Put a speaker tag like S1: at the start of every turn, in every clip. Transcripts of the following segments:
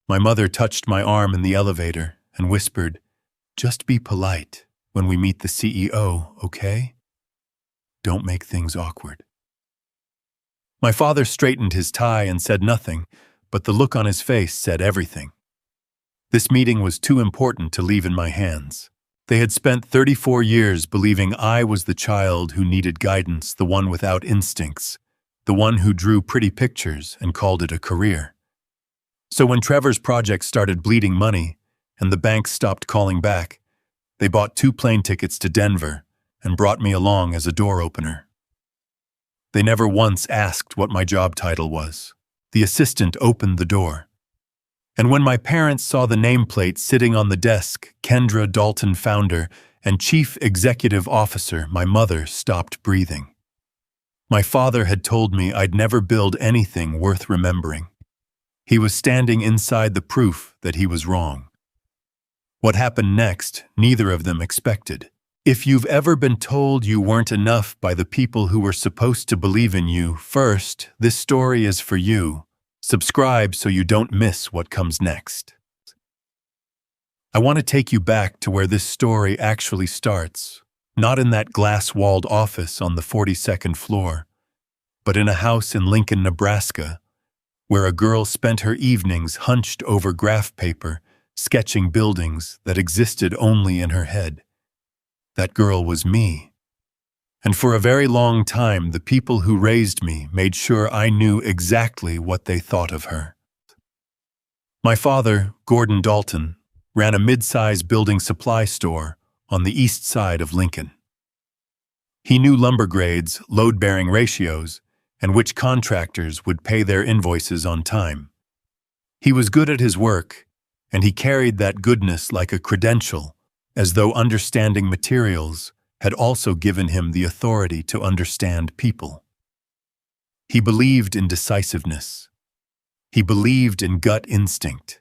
S1: My mother touched my arm in the elevator and whispered, "Just be polite when we meet the CEO, okay? Don't make things awkward." My father straightened his tie and said nothing, but the look on his face said everything. This meeting was too important to leave in my hands. They had spent 34 years believing I was the child who needed guidance, the one without instincts, the one who drew pretty pictures and called it a career. So when Trevor's project started bleeding money and the bank stopped calling back, they bought 2 plane tickets to Denver and brought me along as a door opener. They never once asked what my job title was. The assistant opened the door. And when my parents saw the nameplate sitting on the desk, KENDRA Dalton, founder and chief executive officer, my mother stopped breathing. My father had told me I'd never build anything worth remembering. He was standing inside the proof that he was wrong. What happened next, neither of them expected. If you've ever been told you weren't enough by the people who were supposed to believe in you first, this story is for you. Subscribe so you don't miss what comes next. I want to take you back to where this story actually starts, not in that glass-walled office on the 42nd floor, but in a house in Lincoln, Nebraska, where a girl spent her evenings hunched over graph paper, sketching buildings that existed only in her head. That girl was me. And for a very long time, the people who raised me made sure I knew exactly what they thought of her. My father, Gordon Dalton, ran a mid-size building supply store on the east side of Lincoln. He knew lumber grades, load-bearing ratios, and which contractors would pay their invoices on time. He was good at his work, and he carried that goodness like a credential, as though understanding materials had also given him the authority to understand people. He believed in decisiveness. He believed in gut instinct.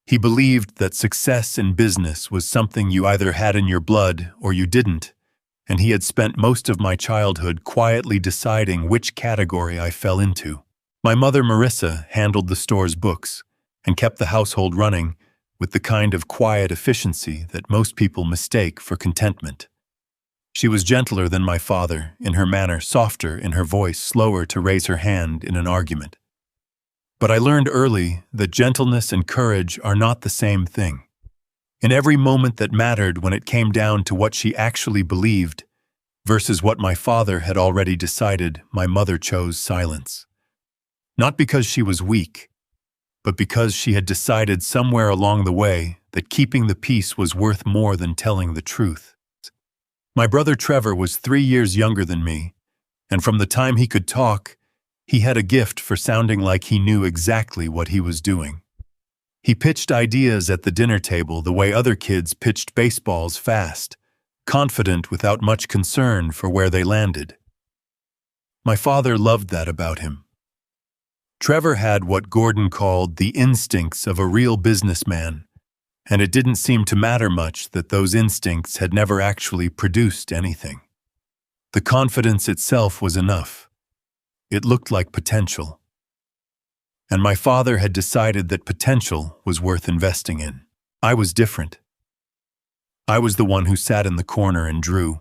S1: He believed that success in business was something you either had in your blood or you didn't, and he had spent most of my childhood quietly deciding which category I fell into. My mother, Marissa, handled the store's books and kept the household running with the kind of quiet efficiency that most people mistake for contentment. She was gentler than my father, in her manner, softer in her voice, slower to raise her hand in an argument. But I learned early that gentleness and courage are not the same thing. In every moment that mattered, when it came down to what she actually believed versus what my father had already decided, my mother chose silence. Not because she was weak, but because she had decided somewhere along the way that keeping the peace was worth more than telling the truth. My brother Trevor was 3 years younger than me, and from the time he could talk, he had a gift for sounding like he knew exactly what he was doing. He pitched ideas at the dinner table the way other kids pitched baseballs, fast, confident without much concern for where they landed. My father loved that about him. Trevor had what Gordon called the instincts of a real businessman, and it didn't seem to matter much that those instincts had never actually produced anything. The confidence itself was enough. It looked like potential. And my father had decided that potential was worth investing in. I was different. I was the one who sat in the corner and drew.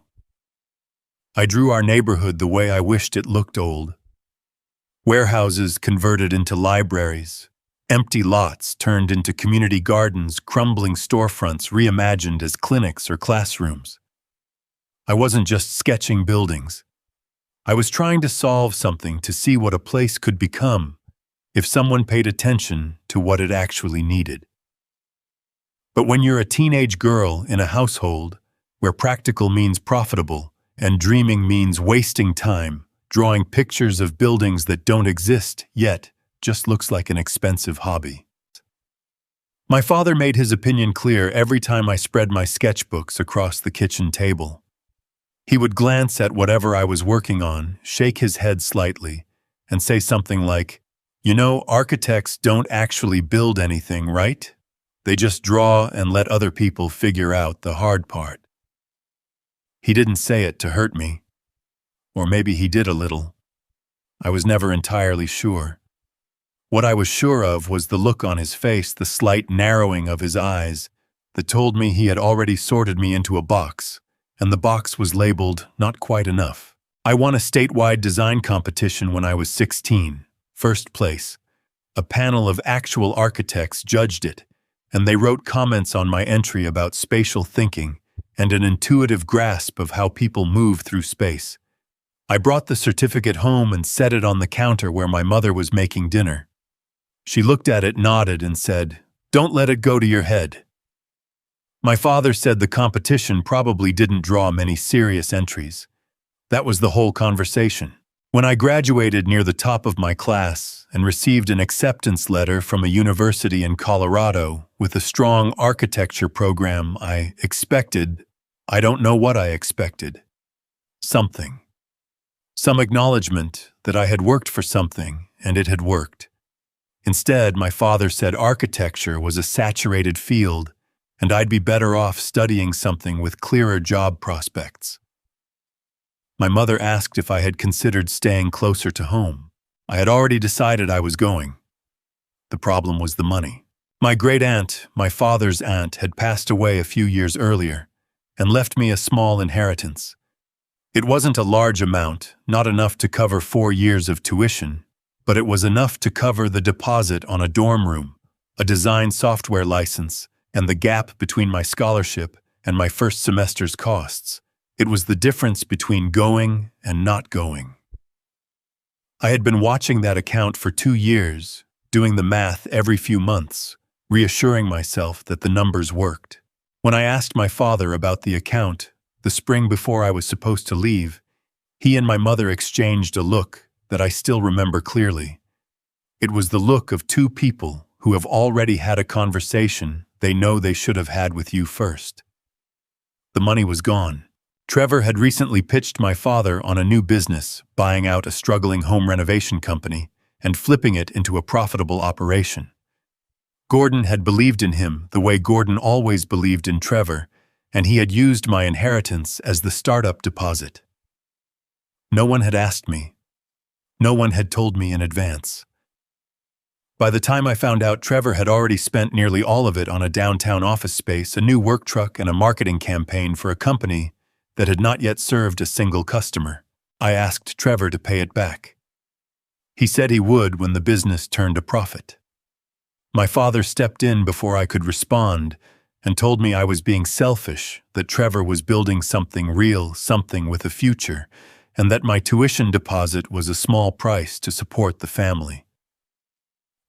S1: I drew our neighborhood the way I wished it looked old. Warehouses converted into libraries, empty lots turned into community gardens, crumbling storefronts reimagined as clinics or classrooms. I wasn't just sketching buildings. I was trying to solve something to see what a place could become if someone paid attention to what it actually needed. But when you're a teenage girl in a household where practical means profitable and dreaming means wasting time, drawing pictures of buildings that don't exist yet just looks like an expensive hobby. My father made his opinion clear every time I spread my sketchbooks across the kitchen table. He would glance at whatever I was working on, shake his head slightly, and say something like, "You know, architects don't actually build anything, right? They just draw and let other people figure out the hard part." He didn't say it to hurt me. Or maybe he did a little. I was never entirely sure. What I was sure of was the look on his face, the slight narrowing of his eyes, that told me he had already sorted me into a box, and the box was labeled not quite enough. I won a statewide design competition when I was 16, first place. A panel of actual architects judged it, and they wrote comments on my entry about spatial thinking and an intuitive grasp of how people move through space. I brought the certificate home and set it on the counter where my mother was making dinner. She looked at it, nodded, and said, "Don't let it go to your head." My father said the competition probably didn't draw many serious entries. That was the whole conversation. When I graduated near the top of my class and received an acceptance letter from a university in Colorado with a strong architecture program, I don't know what I expected. Something. Some acknowledgement that I had worked for something and it had worked. Instead, my father said architecture was a saturated field and I'd be better off studying something with clearer job prospects. My mother asked if I had considered staying closer to home. I had already decided I was going. The problem was the money. My great-aunt, my father's aunt, had passed away a few years earlier and left me a small inheritance. It wasn't a large amount, not enough to cover 4 years of tuition, but it was enough to cover the deposit on a dorm room, a design software license, and the gap between my scholarship and my first semester's costs. It was the difference between going and not going. I had been watching that account for 2 years, doing the math every few months, reassuring myself that the numbers worked. When I asked my father about the account, the spring before I was supposed to leave, he and my mother exchanged a look that I still remember clearly. It was the look of two people who have already had a conversation they know they should have had with you first. The money was gone. Trevor had recently pitched my father on a new business, buying out a struggling home renovation company and flipping it into a profitable operation. Gordon had believed in him the way Gordon always believed in Trevor, and he had used my inheritance as the startup deposit. No one had asked me. No one had told me in advance. By the time I found out, Trevor had already spent nearly all of it on a downtown office space, a new work truck, and a marketing campaign for a company that had not yet served a single customer. I asked Trevor to pay it back. He said he would when the business turned a profit. My father stepped in before I could respond and told me I was being selfish, that Trevor was building something real, something with a future, and that my tuition deposit was a small price to support the family.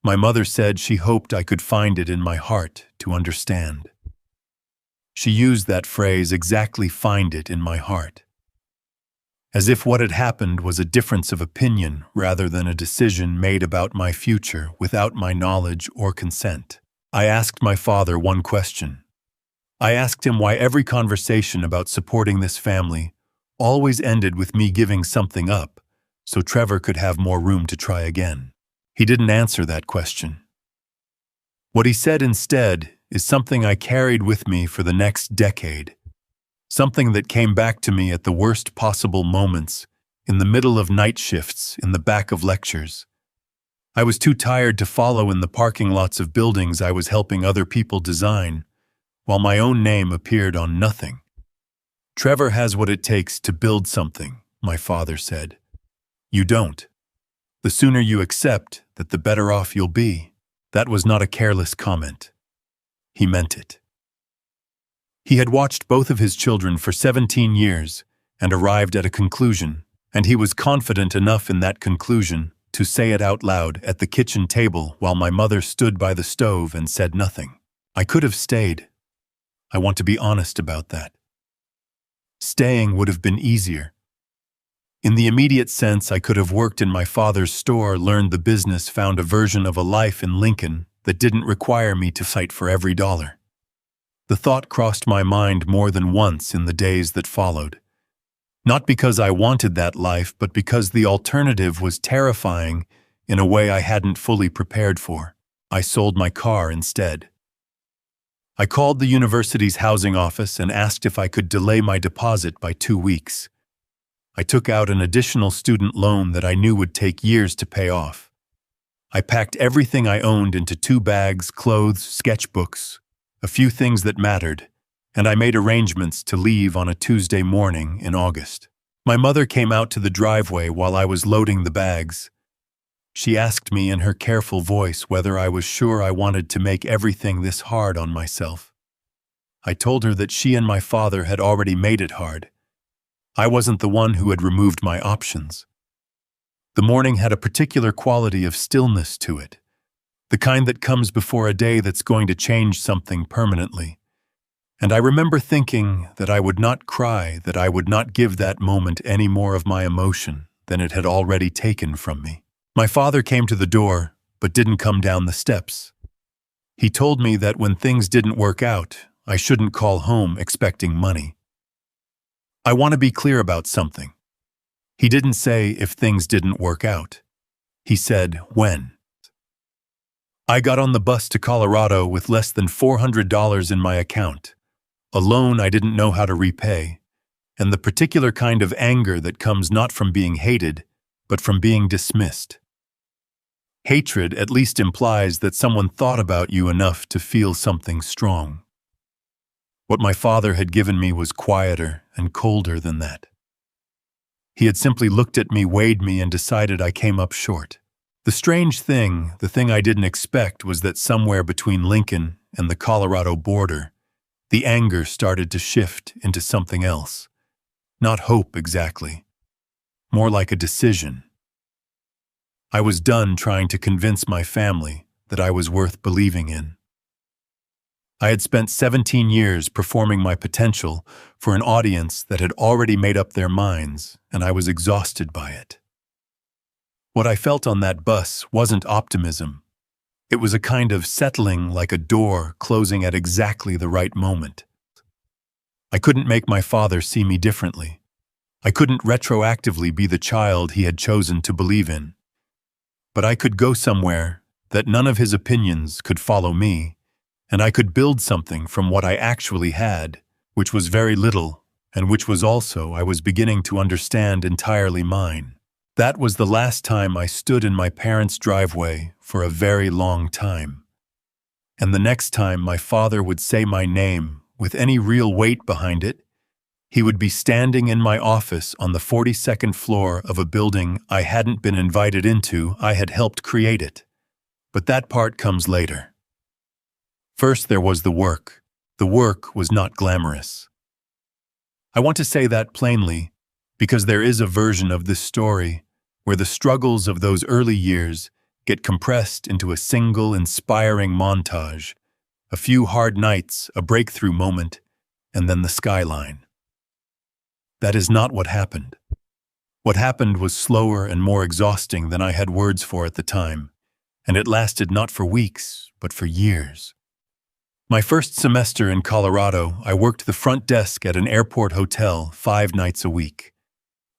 S1: My mother said she hoped I could find it in my heart to understand. She used that phrase, exactly, find it in my heart. As if what had happened was a difference of opinion rather than a decision made about my future without my knowledge or consent. I asked my father one question. I asked him why every conversation about supporting this family always ended with me giving something up so Trevor could have more room to try again. He didn't answer that question. What he said instead is something I carried with me for the next decade, something that came back to me at the worst possible moments, in the middle of night shifts, in the back of lectures. I was too tired to follow in the parking lots of buildings I was helping other people design, while my own name appeared on nothing. Trevor has what it takes to build something, my father said. You don't. The sooner you accept that, the better off you'll be. That was not a careless comment. He meant it. He had watched both of his children for 17 years and arrived at a conclusion, and he was confident enough in that conclusion to say it out loud at the kitchen table while my mother stood by the stove and said nothing. I could have stayed. I want to be honest about that. Staying would have been easier. In the immediate sense, I could have worked in my father's store, learned the business, found a version of a life in Lincoln that didn't require me to fight for every dollar. The thought crossed my mind more than once in the days that followed. Not because I wanted that life, but because the alternative was terrifying in a way I hadn't fully prepared for. I sold my car instead. I called the university's housing office and asked if I could delay my deposit by 2 weeks. I took out an additional student loan that I knew would take years to pay off. I packed everything I owned into 2 bags, clothes, sketchbooks, a few things that mattered, and I made arrangements to leave on a Tuesday morning in August. My mother came out to the driveway while I was loading the bags. She asked me in her careful voice whether I was sure I wanted to make everything this hard on myself. I told her that she and my father had already made it hard. I wasn't the one who had removed my options. The morning had a particular quality of stillness to it, the kind that comes before a day that's going to change something permanently. And I remember thinking that I would not cry, that I would not give that moment any more of my emotion than it had already taken from me. My father came to the door, but didn't come down the steps. He told me that when things didn't work out, I shouldn't call home expecting money. I want to be clear about something. He didn't say if things didn't work out. He said when. I got on the bus to Colorado with less than $400 in my account, a loan I didn't know how to repay, and the particular kind of anger that comes not from being hated, but from being dismissed. Hatred at least implies that someone thought about you enough to feel something strong. What my father had given me was quieter and colder than that. He had simply looked at me, weighed me, and decided I came up short. The strange thing, the thing I didn't expect, was that somewhere between Lincoln and the Colorado border, the anger started to shift into something else. Not hope exactly, more like a decision. I was done trying to convince my family that I was worth believing in. I had spent 17 years performing my potential for an audience that had already made up their minds, and I was exhausted by it. What I felt on that bus wasn't optimism. It was a kind of settling, like a door closing at exactly the right moment. I couldn't make my father see me differently. I couldn't retroactively be the child he had chosen to believe in. But I could go somewhere that none of his opinions could follow me, and I could build something from what I actually had, which was very little, and which was also, I was beginning to understand, entirely mine. That was the last time I stood in my parents' driveway for a very long time. And the next time my father would say my name with any real weight behind it, he would be standing in my office on the 42nd floor of a building I hadn't been invited into. I had helped create it. But that part comes later. First, there was the work. The work was not glamorous. I want to say that plainly because there is a version of this story where the struggles of those early years get compressed into a single inspiring montage, a few hard nights, a breakthrough moment, and then the skyline. That is not what happened. What happened was slower and more exhausting than I had words for at the time, and it lasted not for weeks, but for years. My first semester in Colorado, I worked the front desk at an airport hotel 5 nights a week.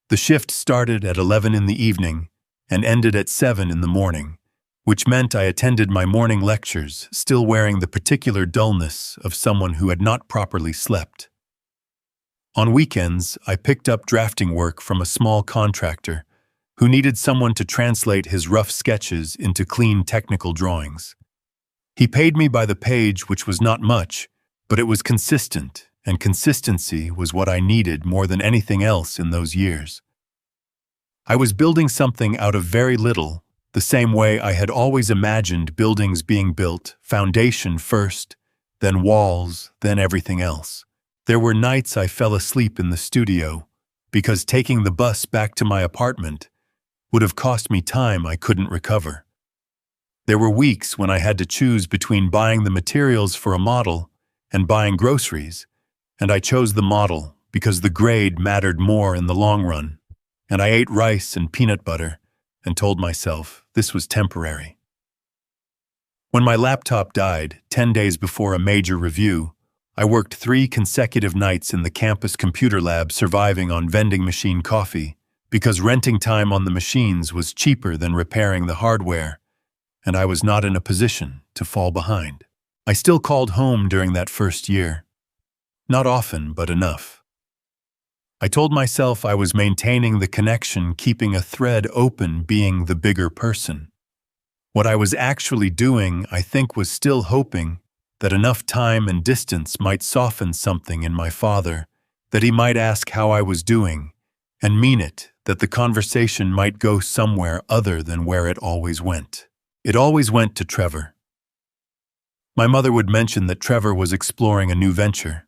S1: The shift started at 11 in the evening and ended at 7 in the morning, which meant I attended my morning lectures still wearing the particular dullness of someone who had not properly slept. On weekends, I picked up drafting work from a small contractor who needed someone to translate his rough sketches into clean technical drawings. He paid me by the page, which was not much, but it was consistent, and consistency was what I needed more than anything else in those years. I was building something out of very little, the same way I had always imagined buildings being built, foundation first, then walls, then everything else. There were nights I fell asleep in the studio, because taking the bus back to my apartment would have cost me time I couldn't recover. There were weeks when I had to choose between buying the materials for a model and buying groceries, and I chose the model because the grade mattered more in the long run, and I ate rice and peanut butter and told myself this was temporary. When my laptop died 10 days before a major review, I worked 3 consecutive nights in the campus computer lab surviving on vending machine coffee because renting time on the machines was cheaper than repairing the hardware, and I was not in a position to fall behind. I still called home during that first year. Not often, but enough. I told myself I was maintaining the connection, keeping a thread open, being the bigger person. What I was actually doing, I think, was still hoping that enough time and distance might soften something in my father, that he might ask how I was doing, and mean it, that the conversation might go somewhere other than where it always went. It always went to Trevor. My mother would mention that Trevor was exploring a new venture.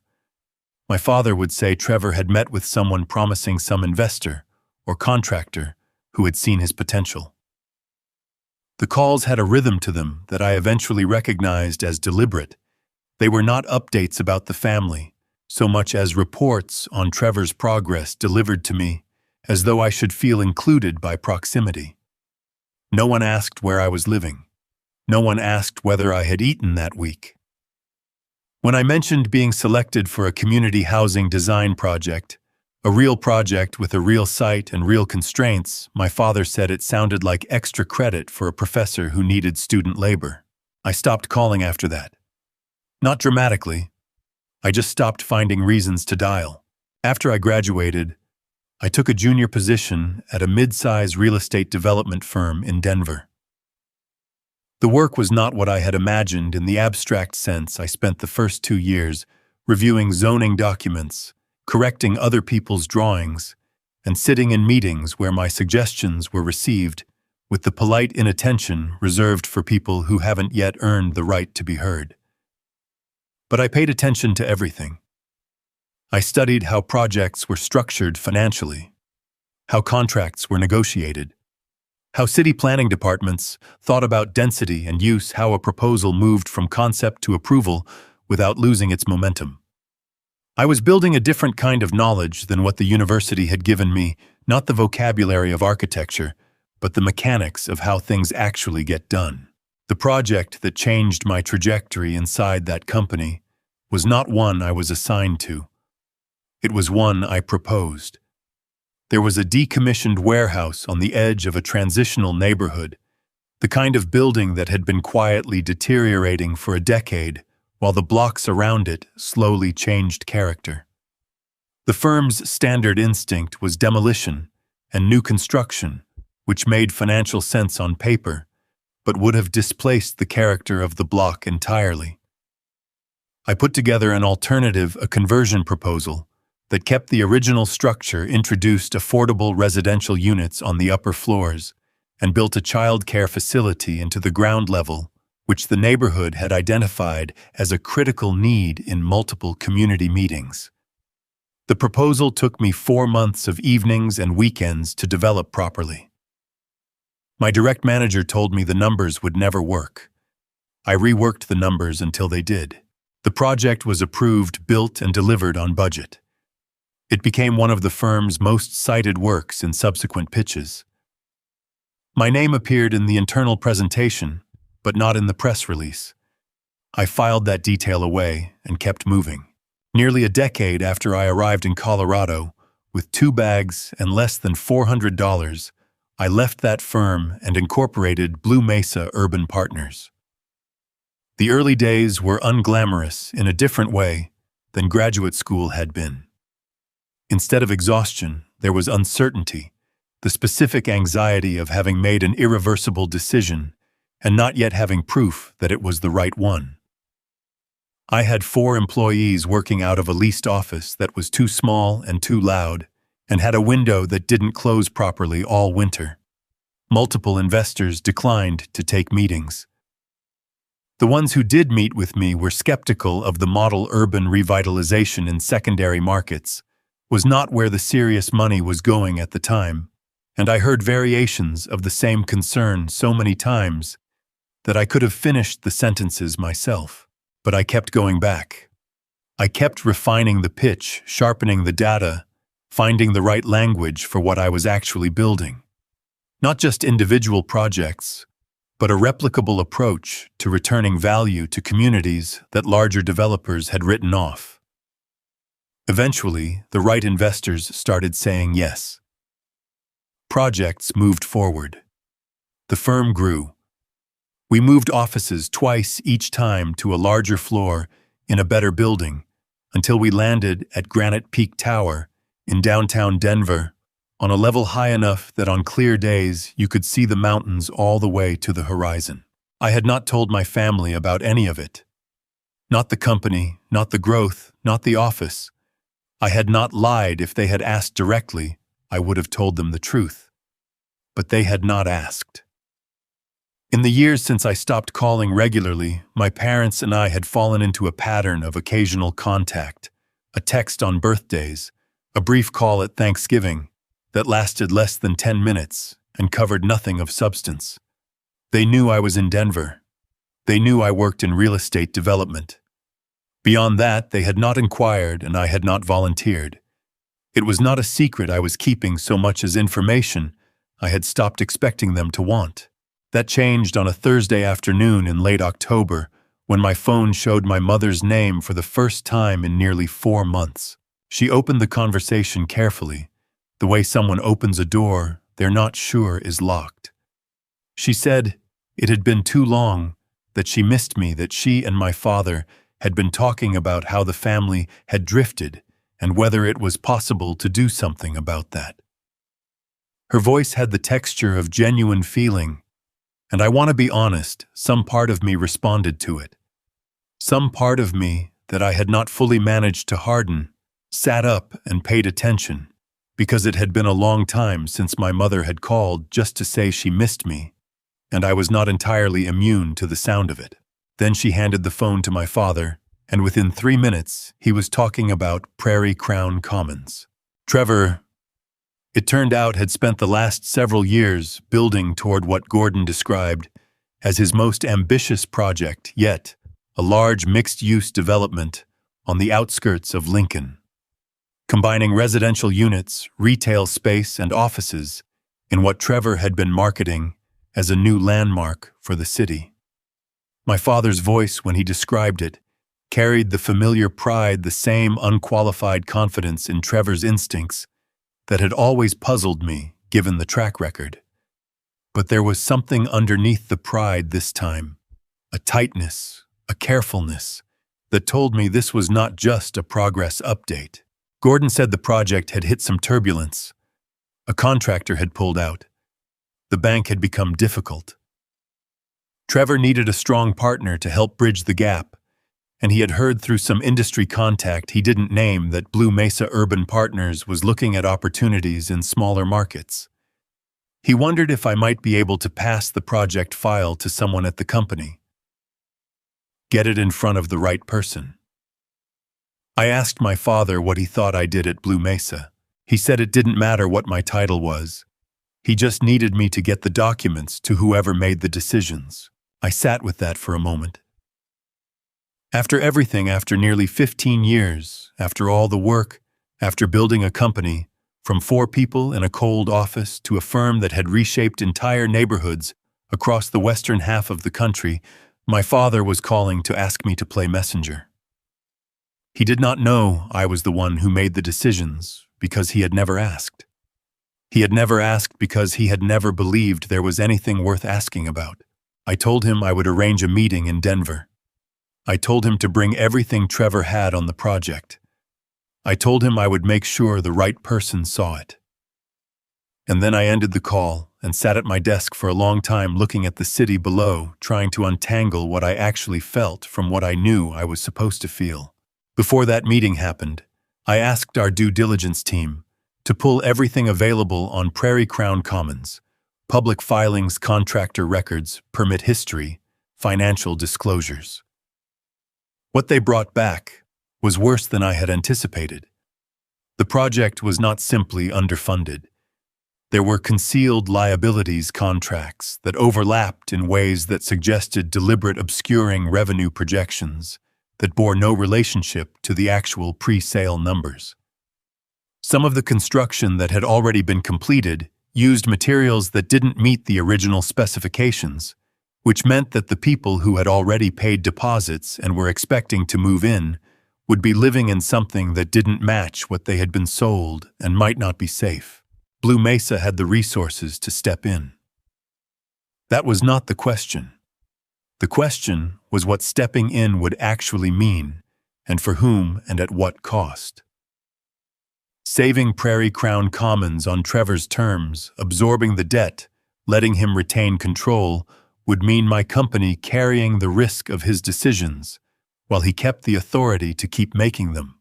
S1: My father would say Trevor had met with someone promising some investor or contractor who had seen his potential. The calls had a rhythm to them that I eventually recognized as deliberate. They were not updates about the family, so much as reports on Trevor's progress delivered to me, as though I should feel included by proximity. No one asked where I was living. No one asked whether I had eaten that week. When I mentioned being selected for a community housing design project, a real project with a real site and real constraints, my father said it sounded like extra credit for a professor who needed student labor. I stopped calling after that. Not dramatically. I just stopped finding reasons to dial. After I graduated, I took a junior position at a mid-size real estate development firm in Denver. The work was not what I had imagined in the abstract sense. I spent the first 2 years reviewing zoning documents, correcting other people's drawings, and sitting in meetings where my suggestions were received with the polite inattention reserved for people who haven't yet earned the right to be heard. But I paid attention to everything. I studied how projects were structured financially, how contracts were negotiated, how city planning departments thought about density and use, how a proposal moved from concept to approval without losing its momentum. I was building a different kind of knowledge than what the university had given me, not the vocabulary of architecture, but the mechanics of how things actually get done. The project that changed my trajectory inside that company was not one I was assigned to. It was one I proposed. There was a decommissioned warehouse on the edge of a transitional neighborhood, the kind of building that had been quietly deteriorating for a decade, while the blocks around it slowly changed character. The firm's standard instinct was demolition and new construction, which made financial sense on paper, but would have displaced the character of the block entirely. I put together an alternative, a conversion proposal, that kept the original structure, introduced affordable residential units on the upper floors, and built a child care facility into the ground level, which the neighborhood had identified as a critical need in multiple community meetings. The proposal took me 4 months of evenings and weekends to develop properly. My direct manager told me the numbers would never work. I reworked the numbers until they did. The project was approved, built, and delivered on budget. It became one of the firm's most cited works in subsequent pitches. My name appeared in the internal presentation, but not in the press release. I filed that detail away and kept moving. Nearly a decade after I arrived in Colorado, with 2 bags and less than $400, I left that firm and incorporated Blue Mesa Urban Partners. The early days were unglamorous in a different way than graduate school had been. Instead of exhaustion, there was uncertainty, the specific anxiety of having made an irreversible decision and not yet having proof that it was the right one. I had 4 employees working out of a leased office that was too small and too loud, and had a window that didn't close properly all winter. Multiple investors declined to take meetings. The ones who did meet with me were skeptical of the model. Urban revitalization in secondary markets was not where the serious money was going at the time, and I heard variations of the same concern so many times that I could have finished the sentences myself. But I kept going back. I kept refining the pitch, sharpening the data, finding the right language for what I was actually building. Not just individual projects, but a replicable approach to returning value to communities that larger developers had written off. Eventually, the right investors started saying yes. Projects moved forward. The firm grew. We moved offices twice each time to a larger floor in a better building until we landed at Granite Peak Tower in downtown Denver on a level high enough that on clear days you could see the mountains all the way to the horizon. I had not told my family about any of it. Not the company, not the growth, not the office. I had not lied. If they had asked directly, I would have told them the truth. But they had not asked. In the years since I stopped calling regularly, my parents and I had fallen into a pattern of occasional contact, a text on birthdays, a brief call at Thanksgiving that lasted less than 10 minutes and covered nothing of substance. They knew I was in Denver. They knew I worked in real estate development. Beyond that, they had not inquired and I had not volunteered. It was not a secret I was keeping so much as information I had stopped expecting them to want. That changed on a Thursday afternoon in late October when my phone showed my mother's name for the first time in nearly 4 months. She opened the conversation carefully, the way someone opens a door they're not sure is locked. She said it had been too long, that she missed me, that she and my father had been talking about how the family had drifted and whether it was possible to do something about that. Her voice had the texture of genuine feeling, and I want to be honest, some part of me responded to it. Some part of me that I had not fully managed to harden sat up and paid attention, because it had been a long time since my mother had called just to say she missed me, and I was not entirely immune to the sound of it. Then she handed the phone to my father, and within 3 minutes, he was talking about Prairie Crown Commons. Trevor, it turned out, had spent the last several years building toward what Gordon described as his most ambitious project yet, a large mixed-use development on the outskirts of Lincoln, combining residential units, retail space, and offices in what Trevor had been marketing as a new landmark for the city. My father's voice, when he described it, carried the familiar pride, the same unqualified confidence in Trevor's instincts that had always puzzled me, given the track record. But there was something underneath the pride this time, a tightness, a carefulness, that told me this was not just a progress update. Gordon said the project had hit some turbulence. A contractor had pulled out. The bank had become difficult. Trevor needed a strong partner to help bridge the gap, and he had heard through some industry contact he didn't name that Blue Mesa Urban Partners was looking at opportunities in smaller markets. He wondered if I might be able to pass the project file to someone at the company. Get it in front of the right person. I asked my father what he thought I did at Blue Mesa. He said it didn't matter what my title was. He just needed me to get the documents to whoever made the decisions. I sat with that for a moment. After everything, after nearly 15 years, after all the work, after building a company, from 4 people in a cold office to a firm that had reshaped entire neighborhoods across the western half of the country, my father was calling to ask me to play messenger. He did not know I was the one who made the decisions because he had never asked. He had never asked because he had never believed there was anything worth asking about. I told him I would arrange a meeting in Denver. I told him to bring everything Trevor had on the project. I told him I would make sure the right person saw it. And then I ended the call and sat at my desk for a long time looking at the city below, trying to untangle what I actually felt from what I knew I was supposed to feel. Before that meeting happened, I asked our due diligence team to pull everything available on Prairie Crown Commons, public filings, contractor records, permit history, financial disclosures. What they brought back was worse than I had anticipated. The project was not simply underfunded. There were concealed liabilities contracts that overlapped in ways that suggested deliberate obscuring revenue projections that bore no relationship to the actual pre-sale numbers. Some of the construction that had already been completed used materials that didn't meet the original specifications, which meant that the people who had already paid deposits and were expecting to move in would be living in something that didn't match what they had been sold and might not be safe. Blue Mesa had the resources to step in. That was not the question. The question was what stepping in would actually mean, and for whom and at what cost. Saving Prairie Crown Commons on Trevor's terms, absorbing the debt, letting him retain control, would mean my company carrying the risk of his decisions, while he kept the authority to keep making them.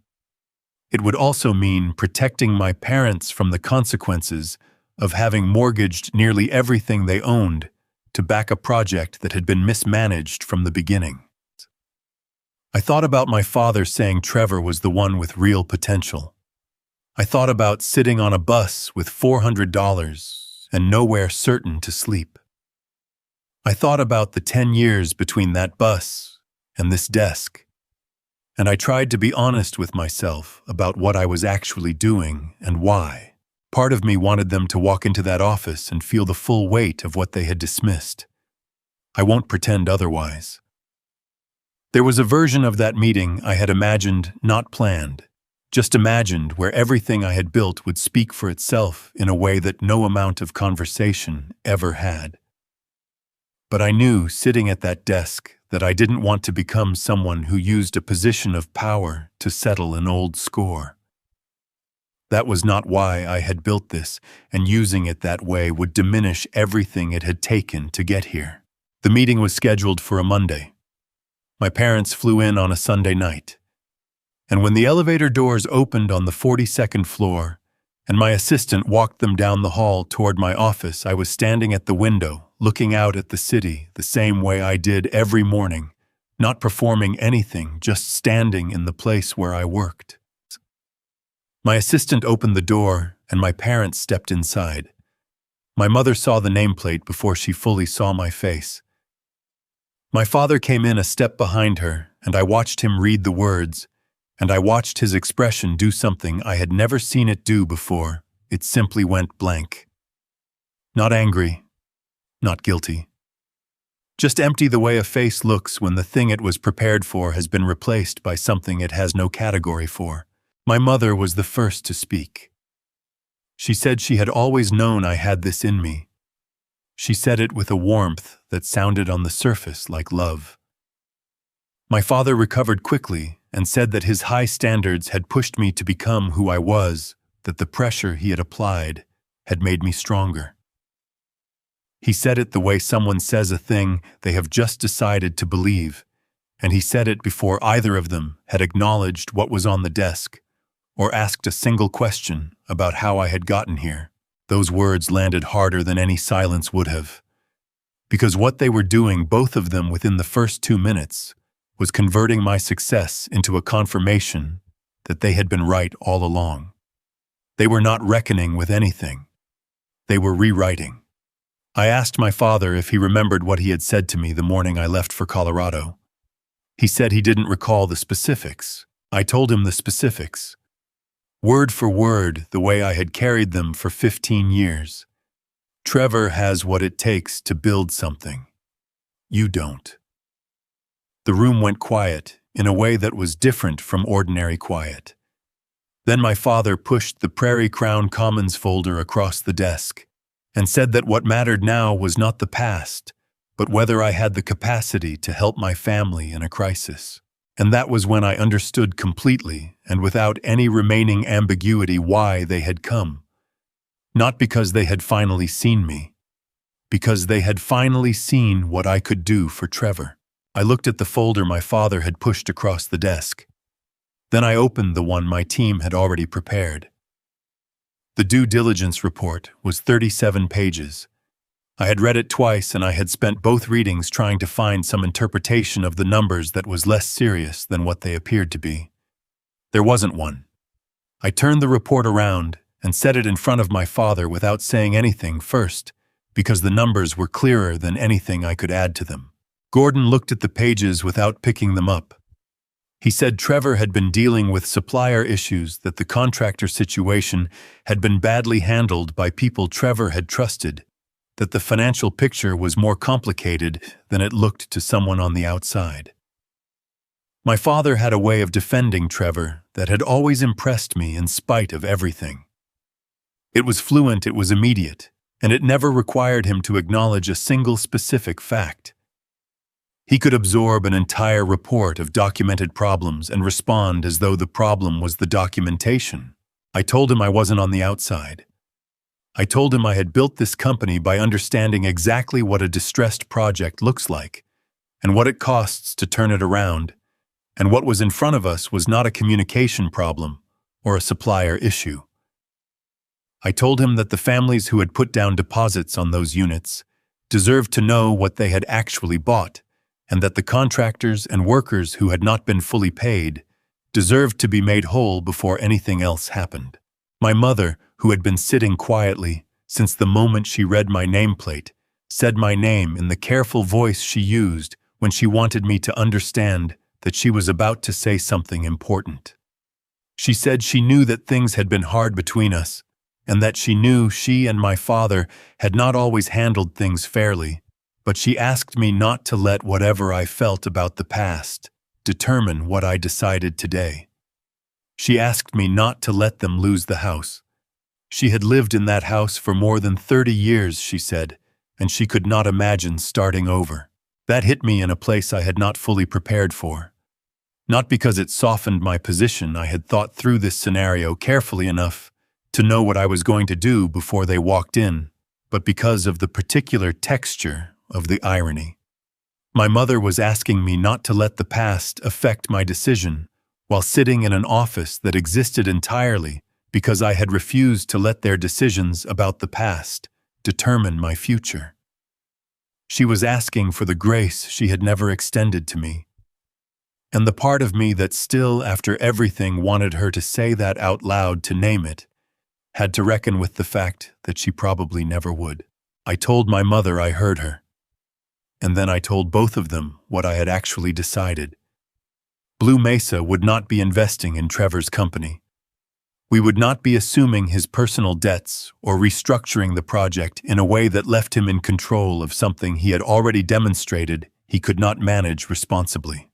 S1: It would also mean protecting my parents from the consequences of having mortgaged nearly everything they owned to back a project that had been mismanaged from the beginning. I thought about my father saying Trevor was the one with real potential. I thought about sitting on a bus with $400 and nowhere certain to sleep. I thought about the 10 years between that bus and this desk, and I tried to be honest with myself about what I was actually doing and why. Part of me wanted them to walk into that office and feel the full weight of what they had dismissed. I won't pretend otherwise. There was a version of that meeting I had imagined, not planned, just imagined, where everything I had built would speak for itself in a way that no amount of conversation ever had. But I knew, sitting at that desk, that I didn't want to become someone who used a position of power to settle an old score. That was not why I had built this, and using it that way would diminish everything it had taken to get here. The meeting was scheduled for a Monday. My parents flew in on a Sunday night. And when the elevator doors opened on the 42nd floor, and my assistant walked them down the hall toward my office, I was standing at the window, looking out at the city the same way I did every morning, not performing anything, just standing in the place where I worked. My assistant opened the door, and my parents stepped inside. My mother saw the nameplate before she fully saw my face. My father came in a step behind her, and I watched him read the words, and I watched his expression do something I had never seen it do before. It simply went blank. Not angry, not guilty. Just empty, the way a face looks when the thing it was prepared for has been replaced by something it has no category for. My mother was the first to speak. She said she had always known I had this in me. She said it with a warmth that sounded on the surface like love. My father recovered quickly and said that his high standards had pushed me to become who I was, that the pressure he had applied had made me stronger. He said it the way someone says a thing they have just decided to believe, and he said it before either of them had acknowledged what was on the desk or asked a single question about how I had gotten here. Those words landed harder than any silence would have, because what they were doing, both of them within the first 2 minutes, was converting my success into a confirmation that they had been right all along. They were not reckoning with anything. They were rewriting. I asked my father if he remembered what he had said to me the morning I left for Colorado. He said he didn't recall the specifics. I told him the specifics, word for word, the way I had carried them for 15 years. Trevor has what it takes to build something. You don't. The room went quiet in a way that was different from ordinary quiet. Then my father pushed the Prairie Crown Commons folder across the desk and said that what mattered now was not the past, but whether I had the capacity to help my family in a crisis. And that was when I understood completely and without any remaining ambiguity why they had come. Not because they had finally seen me, because they had finally seen what I could do for Trevor. I looked at the folder my father had pushed across the desk. Then I opened the one my team had already prepared. The due diligence report was 37 pages. I had read it twice, and I had spent both readings trying to find some interpretation of the numbers that was less serious than what they appeared to be. There wasn't one. I turned the report around and set it in front of my father without saying anything first, because the numbers were clearer than anything I could add to them. Gordon looked at the pages without picking them up. He said Trevor had been dealing with supplier issues, that the contractor situation had been badly handled by people Trevor had trusted, that the financial picture was more complicated than it looked to someone on the outside. My father had a way of defending Trevor that had always impressed me in spite of everything. It was fluent, it was immediate, and it never required him to acknowledge a single specific fact. He could absorb an entire report of documented problems and respond as though the problem was the documentation, I told him I wasn't on the outside. I told him I had built this company by understanding exactly what a distressed project looks like, and what it costs to turn it around, and what was in front of us was not a communication problem or a supplier issue. I told him that the families who had put down deposits on those units deserved to know what they had actually bought, and that the contractors and workers who had not been fully paid deserved to be made whole before anything else happened. My mother, who had been sitting quietly since the moment she read my nameplate, said my name in the careful voice she used when she wanted me to understand that she was about to say something important. She said she knew that things had been hard between us, and that she knew she and my father had not always handled things fairly, but she asked me not to let whatever I felt about the past determine what I decided today. She asked me not to let them lose the house. She had lived in that house for more than 30 years, she said, and she could not imagine starting over. That hit me in a place I had not fully prepared for. Not because it softened my position, I had thought through this scenario carefully enough to know what I was going to do before they walked in, but because of the particular texture of the irony. My mother was asking me not to let the past affect my decision while sitting in an office that existed entirely because I had refused to let their decisions about the past determine my future. She was asking for the grace she had never extended to me. And the part of me that still, after everything, wanted her to say that out loud, to name it, had to reckon with the fact that she probably never would. I told my mother I heard her. And then I told both of them what I had actually decided. Blue Mesa would not be investing in Trevor's company. We would not be assuming his personal debts or restructuring the project in a way that left him in control of something he had already demonstrated he could not manage responsibly.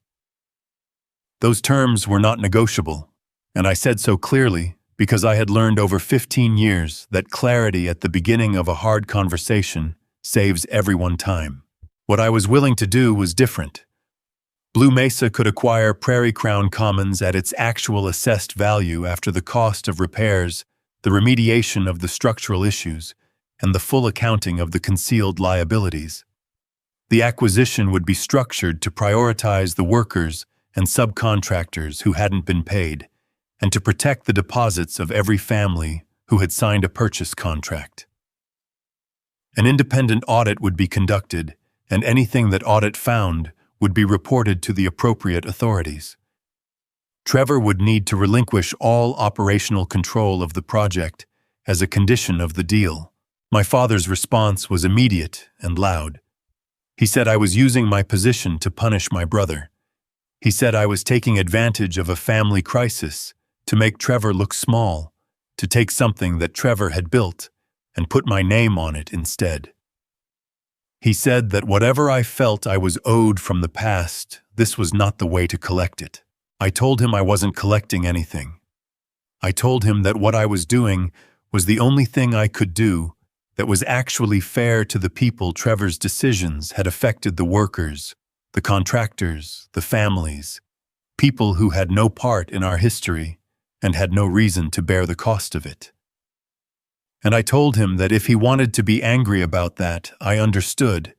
S1: Those terms were not negotiable, and I said so clearly because I had learned over 15 years that clarity at the beginning of a hard conversation saves everyone time. What I was willing to do was different. Blue Mesa could acquire Prairie Crown Commons at its actual assessed value after the cost of repairs, the remediation of the structural issues, and the full accounting of the concealed liabilities. The acquisition would be structured to prioritize the workers and subcontractors who hadn't been paid, and to protect the deposits of every family who had signed a purchase contract. An independent audit would be conducted, and anything that audit found would be reported to the appropriate authorities. Trevor would need to relinquish all operational control of the project as a condition of the deal. My father's response was immediate and loud. He said I was using my position to punish my brother. He said I was taking advantage of a family crisis to make Trevor look small, to take something that Trevor had built and put my name on it instead. He said that whatever I felt I was owed from the past, this was not the way to collect it. I told him I wasn't collecting anything. I told him that what I was doing was the only thing I could do that was actually fair to the people Trevor's decisions had affected: the workers, the contractors, the families, people who had no part in our history and had no reason to bear the cost of it. And I told him that if he wanted to be angry about that, I understood,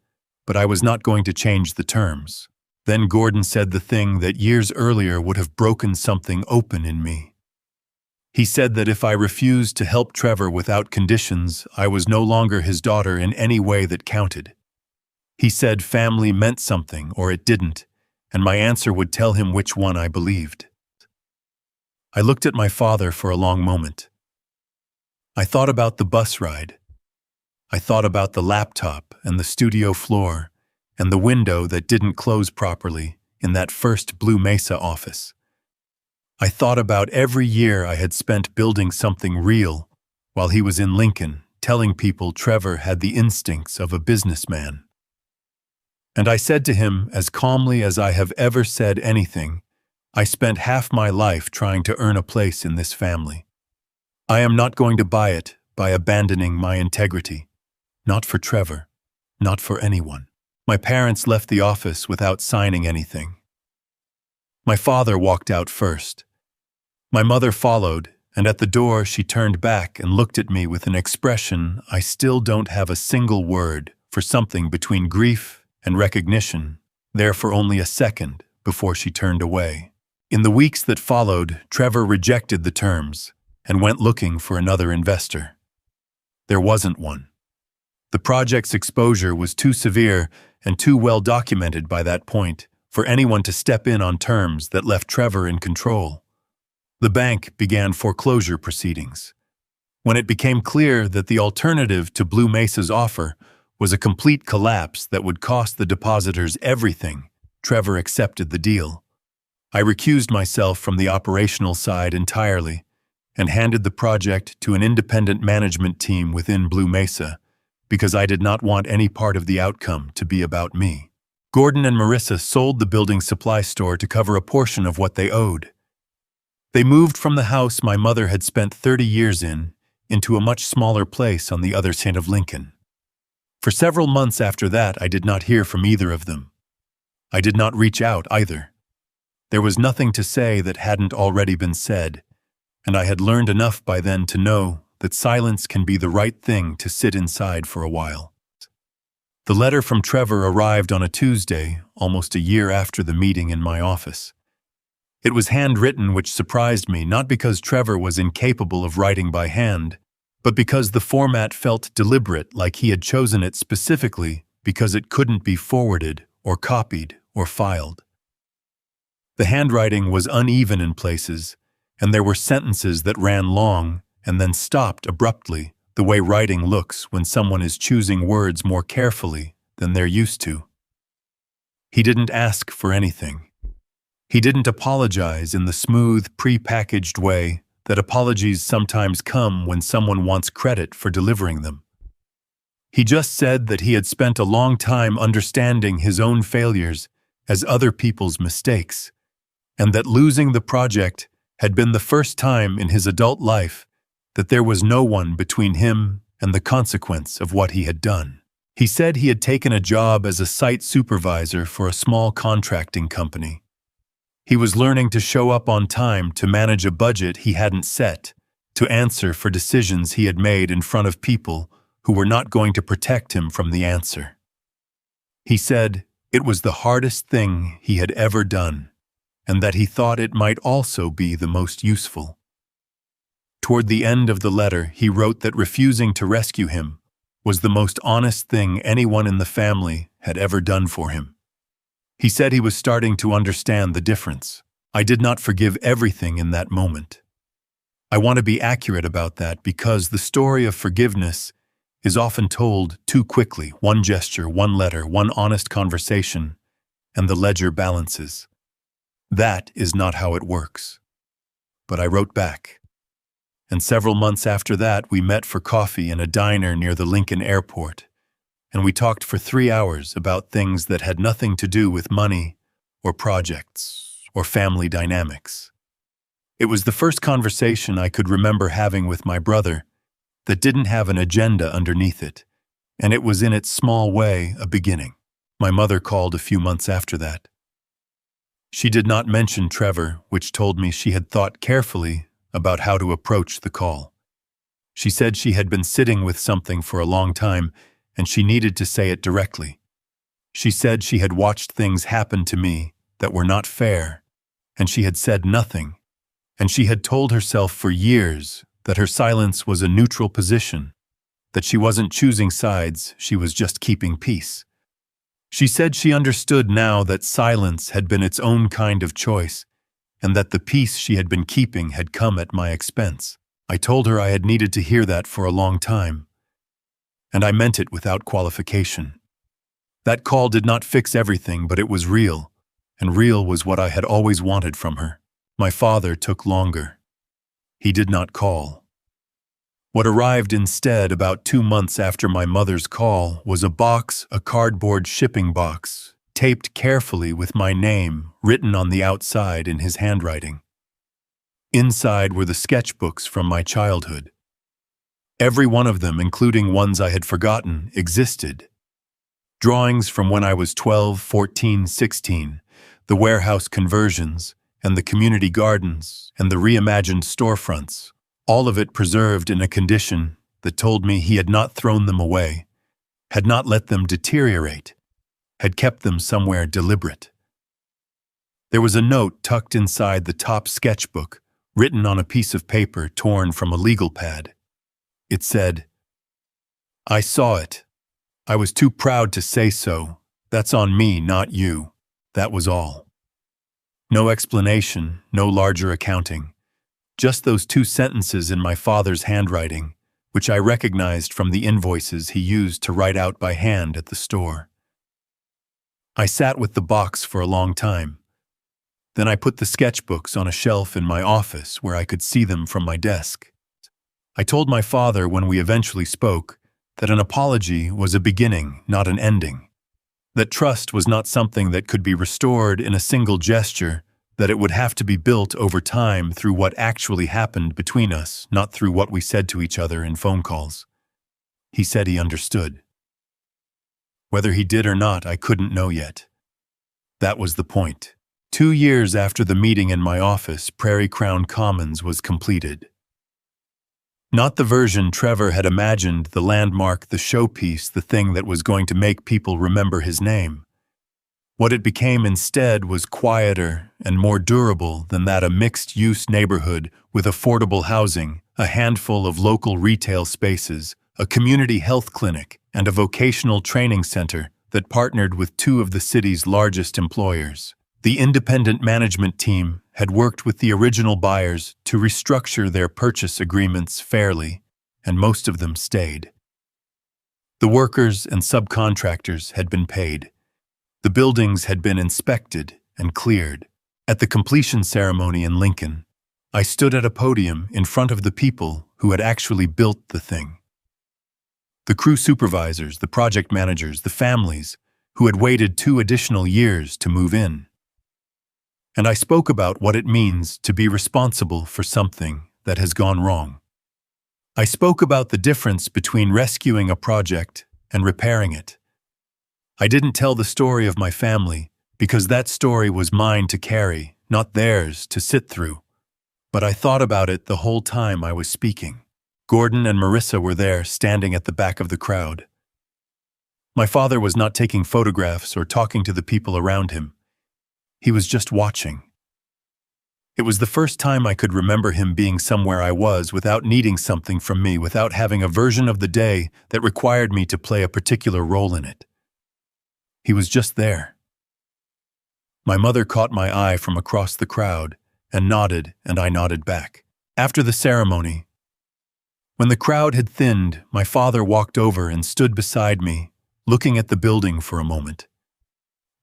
S1: but I was not going to change the terms. Then Gordon said the thing that years earlier would have broken something open in me. He said that if I refused to help Trevor without conditions, I was no longer his daughter in any way that counted. He said family meant something or it didn't, and my answer would tell him which one I believed. I looked at my father for a long moment. I thought about the bus ride. I thought about the laptop and the studio floor and the window that didn't close properly in that first Blue Mesa office. I thought about every year I had spent building something real while he was in Lincoln, telling people Trevor had the instincts of a businessman. And I said to him, as calmly as I have ever said anything, I spent half my life trying to earn a place in this family. I am not going to buy it by abandoning my integrity. Not for Trevor. Not for anyone. My parents left the office without signing anything. My father walked out first. My mother followed, and at the door she turned back and looked at me with an expression I still don't have a single word for, something between grief and recognition, there for only a second before she turned away. In the weeks that followed, Trevor rejected the terms and went looking for another investor. There wasn't one. The project's exposure was too severe and too well documented by that point for anyone to step in on terms that left Trevor in control. The bank began foreclosure proceedings. When it became clear that the alternative to Blue Mesa's offer was a complete collapse that would cost the depositors everything, Trevor accepted the deal. I recused myself from the operational side entirely and handed the project to an independent management team within Blue Mesa because I did not want any part of the outcome to be about me. Gordon and Marissa sold the building supply store to cover a portion of what they owed. They moved from the house my mother had spent 30 years in into a much smaller place on the other side of Lincoln. For several months after that, I did not hear from either of them. I did not reach out either. There was nothing to say that hadn't already been said, and I had learned enough by then to know that silence can be the right thing to sit inside for a while. The letter from Trevor arrived on a Tuesday, almost a year after the meeting in my office. It was handwritten, which surprised me, not because Trevor was incapable of writing by hand, but because the format felt deliberate, like he had chosen it specifically because it couldn't be forwarded or copied or filed. The handwriting was uneven in places, and there were sentences that ran long and then stopped abruptly, the way writing looks when someone is choosing words more carefully than they're used to. He didn't ask for anything. He didn't apologize in the smooth, pre-packaged way that apologies sometimes come when someone wants credit for delivering them. He just said that he had spent a long time understanding his own failures as other people's mistakes, and that losing the project had been the first time in his adult life that there was no one between him and the consequence of what he had done. He said he had taken a job as a site supervisor for a small contracting company. He was learning to show up on time, to manage a budget he hadn't set, to answer for decisions he had made in front of people who were not going to protect him from the answer. He said it was the hardest thing he had ever done, and that he thought it might also be the most useful. Toward the end of the letter, he wrote that refusing to rescue him was the most honest thing anyone in the family had ever done for him. He said he was starting to understand the difference. I did not forgive everything in that moment. I want to be accurate about that because the story of forgiveness is often told too quickly. One gesture, one letter, one honest conversation, and the ledger balances. That is not how it works. But I wrote back. And several months after that, we met for coffee in a diner near the Lincoln airport, and we talked for 3 hours about things that had nothing to do with money or projects or family dynamics. It was the first conversation I could remember having with my brother that didn't have an agenda underneath it, and it was in its small way a beginning. My mother called a few months after that. She did not mention Trevor, which told me she had thought carefully about how to approach the call. She said she had been sitting with something for a long time, and she needed to say it directly. She said she had watched things happen to me that were not fair, and she had said nothing, and she had told herself for years that her silence was a neutral position, that she wasn't choosing sides, she was just keeping peace. She said she understood now that silence had been its own kind of choice, and that the peace she had been keeping had come at my expense. I told her I had needed to hear that for a long time, and I meant it without qualification. That call did not fix everything, but it was real, and real was what I had always wanted from her. My father took longer. He did not call. What arrived instead about 2 months after my mother's call was a cardboard shipping box, taped carefully with my name written on the outside in his handwriting. Inside were the sketchbooks from my childhood. Every one of them, including ones I had forgotten, existed. Drawings from when I was 12, 14, 16, the warehouse conversions, and the community gardens, and the reimagined storefronts, all of it preserved in a condition that told me he had not thrown them away, had not let them deteriorate, had kept them somewhere deliberate. There was a note tucked inside the top sketchbook, written on a piece of paper torn from a legal pad. It said, "I saw it. I was too proud to say so. That's on me, not you. That was all." No explanation, no larger accounting. Just those 2 sentences in my father's handwriting, which I recognized from the invoices he used to write out by hand at the store. I sat with the box for a long time. Then I put the sketchbooks on a shelf in my office where I could see them from my desk. I told my father when we eventually spoke that an apology was a beginning, not an ending. That trust was not something that could be restored in a single gesture, that it would have to be built over time through what actually happened between us, not through what we said to each other in phone calls. He said he understood. Whether he did or not, I couldn't know yet. That was the point. 2 years after the meeting in my office, Prairie Crown Commons was completed. Not the version Trevor had imagined, the landmark, the showpiece, the thing that was going to make people remember his name. What it became instead was quieter and more durable than that, a mixed-use neighborhood with affordable housing, a handful of local retail spaces, a community health clinic, and a vocational training center that partnered with 2 of the city's largest employers. The independent management team had worked with the original buyers to restructure their purchase agreements fairly, and most of them stayed. The workers and subcontractors had been paid. The buildings had been inspected and cleared. At the completion ceremony in Lincoln, I stood at a podium in front of the people who had actually built the thing. The crew supervisors, the project managers, the families who had waited 2 additional years to move in. And I spoke about what it means to be responsible for something that has gone wrong. I spoke about the difference between rescuing a project and repairing it. I didn't tell the story of my family because that story was mine to carry, not theirs to sit through. But I thought about it the whole time I was speaking. Gordon and Marissa were there, standing at the back of the crowd. My father was not taking photographs or talking to the people around him. He was just watching. It was the first time I could remember him being somewhere I was without needing something from me, without having a version of the day that required me to play a particular role in it. He was just there. My mother caught my eye from across the crowd and nodded, and I nodded back. After the ceremony, when the crowd had thinned, my father walked over and stood beside me, looking at the building for a moment.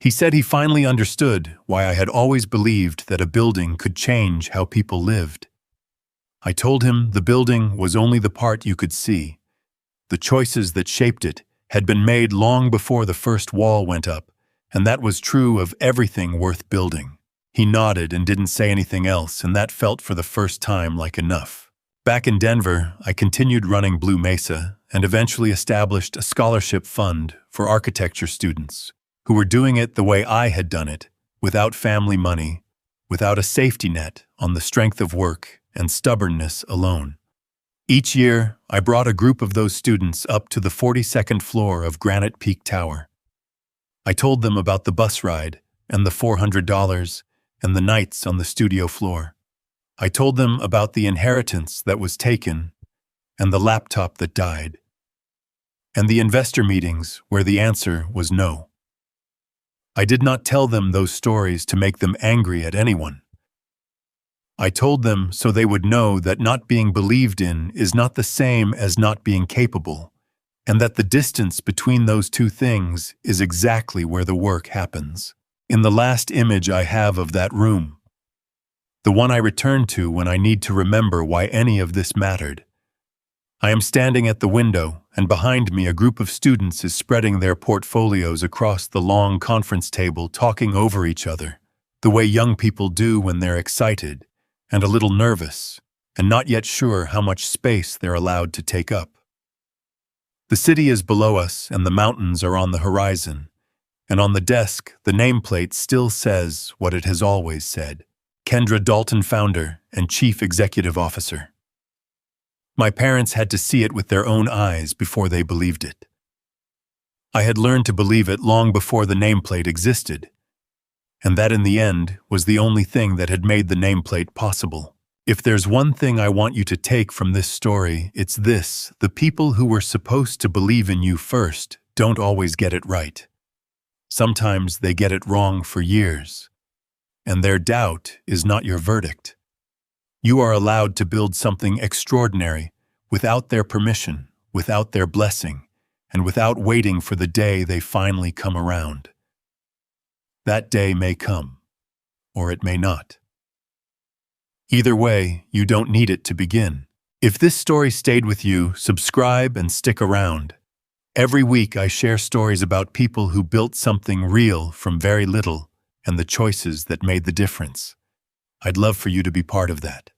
S1: He said he finally understood why I had always believed that a building could change how people lived. I told him the building was only the part you could see. The choices that shaped it had been made long before the first wall went up, and that was true of everything worth building. He nodded and didn't say anything else, and that felt for the first time like enough. Back in Denver, I continued running Blue Mesa and eventually established a scholarship fund for architecture students who were doing it the way I had done it, without family money, without a safety net, on the strength of work and stubbornness alone. Each year, I brought a group of those students up to the 42nd floor of Granite Peak Tower. I told them about the bus ride and the $400 and the nights on the studio floor. I told them about the inheritance that was taken and the laptop that died, and the investor meetings where the answer was no. I did not tell them those stories to make them angry at anyone. I told them so they would know that not being believed in is not the same as not being capable, and that the distance between those 2 things is exactly where the work happens. In the last image I have of that room, the one I return to when I need to remember why any of this mattered, I am standing at the window, and behind me a group of students is spreading their portfolios across the long conference table, talking over each other, the way young people do when they're excited and a little nervous and not yet sure how much space they're allowed to take up. The city is below us and the mountains are on the horizon, and on the desk the nameplate still says what it has always said: KENDRA Dalton, founder and chief executive officer. My parents had to see it with their own eyes before they believed it. I had learned to believe it long before the nameplate existed, and that in the end was the only thing that had made the nameplate possible. If there's one thing I want you to take from this story, it's this: the people who were supposed to believe in you first don't always get it right. Sometimes they get it wrong for years, and their doubt is not your verdict. You are allowed to build something extraordinary without their permission, without their blessing, and without waiting for the day they finally come around. That day may come, or it may not. Either way, you don't need it to begin. If this story stayed with you, subscribe and stick around. Every week I share stories about people who built something real from very little and the choices that made the difference. I'd love for you to be part of that.